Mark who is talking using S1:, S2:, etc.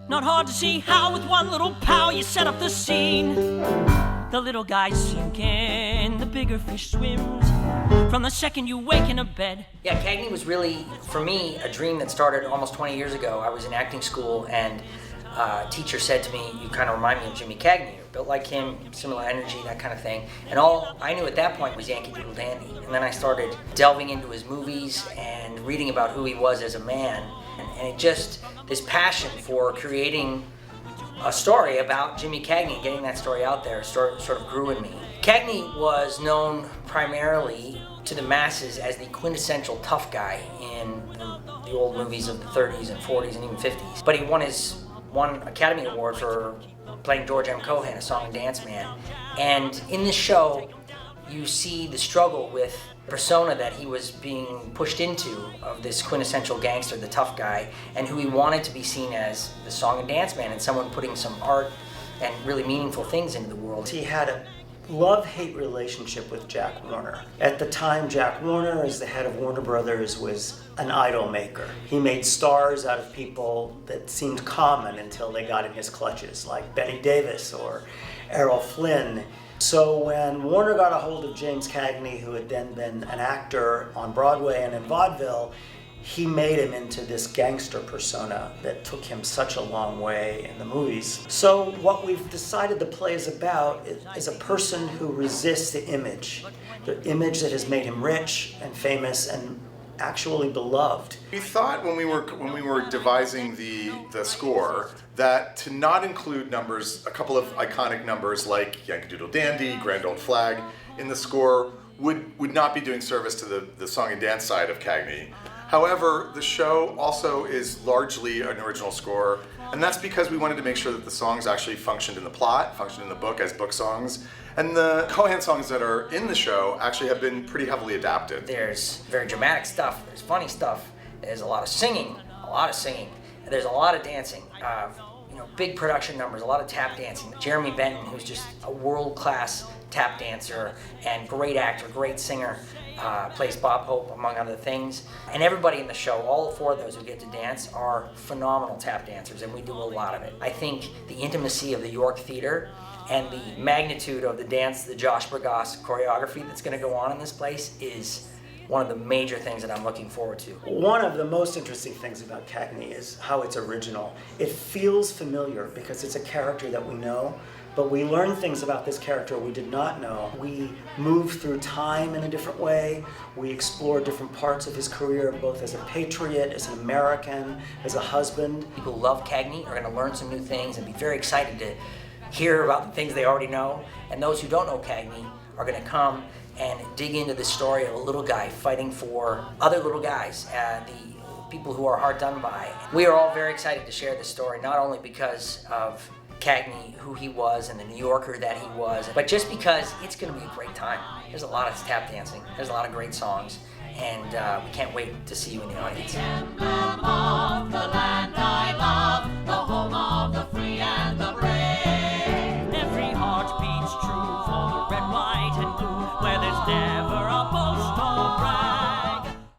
S1: Not hard to see how with one little power you set up the scene. The little guy's sinking, the bigger fish swims. From the second you wake in a bed.
S2: Yeah, Cagney was really, for me, a dream that started almost 20 years ago. I was in acting school and a teacher said to me, you kind of remind me of Jimmy Cagney. You're built like him, similar energy, that kind of thing. And all I knew at that point was Yankee Doodle Dandy. And then I started delving into his movies and reading about who he was as a man. And it just, this passion for creating a story about Jimmy Cagney, getting that story out there, sort of grew in me. Cagney was known primarily to the masses as the quintessential tough guy in the old movies of the 30s and 40s and even 50s. But he won one Academy Award for playing George M. Cohan, a song and dance man. And in this show, you see the struggle with persona that he was being pushed into of this quintessential gangster, the tough guy, and who he wanted to be seen as the song and dance man and someone putting some art and really meaningful things into the world.
S3: He had a love-hate relationship with Jack Warner. At the time, Jack Warner, as the head of Warner Brothers, was an idol maker. He made stars out of people that seemed common until they got in his clutches, like Betty Davis or Errol Flynn. So when Warner got a hold of James Cagney, who had then been an actor on Broadway and in vaudeville, he made him into this gangster persona that took him such a long way in the movies. So what we've decided the play is about is a person who resists the image that has made him rich and famous and actually beloved.
S4: We thought when we were devising the score that to not include numbers, a couple of iconic numbers like Yankee Doodle Dandy, Grand Old Flag in the score would not be doing service to the song and dance side of Cagney. However, the show also is largely an original score, and that's because we wanted to make sure that the songs actually functioned in the plot, functioned in the book as book songs, and the Cohan songs that are in the show actually have been pretty heavily adapted.
S2: There's very dramatic stuff, there's funny stuff, there's a lot of singing, and there's a lot of dancing. Big production numbers, a lot of tap dancing. Jeremy Benton, who's just a world-class tap dancer and great actor, great singer, plays Bob Hope, among other things. And everybody in the show, all four of those who get to dance, are phenomenal tap dancers, and we do a lot of it. I think the intimacy of the York Theater and the magnitude of the dance, the Josh Burgas choreography that's going to go on in this place is one of the major things that I'm looking forward to.
S3: One of the most interesting things about Cagney is how it's original. It feels familiar because it's a character that we know, but we learn things about this character we did not know. We move through time in a different way. We explore different parts of his career, both as a patriot, as an American, as a husband.
S2: People who love Cagney are going to learn some new things and be very excited to hear about the things they already know. And those who don't know Cagney are going to come and dig into the story of a little guy fighting for other little guys, the people who are hard done by. We are all very excited to share this story, not only because of Cagney, who he was, and the New Yorker that he was, but just because it's going to be a great time. There's a lot of tap dancing, there's a lot of great songs, and we can't wait to see you in the audience.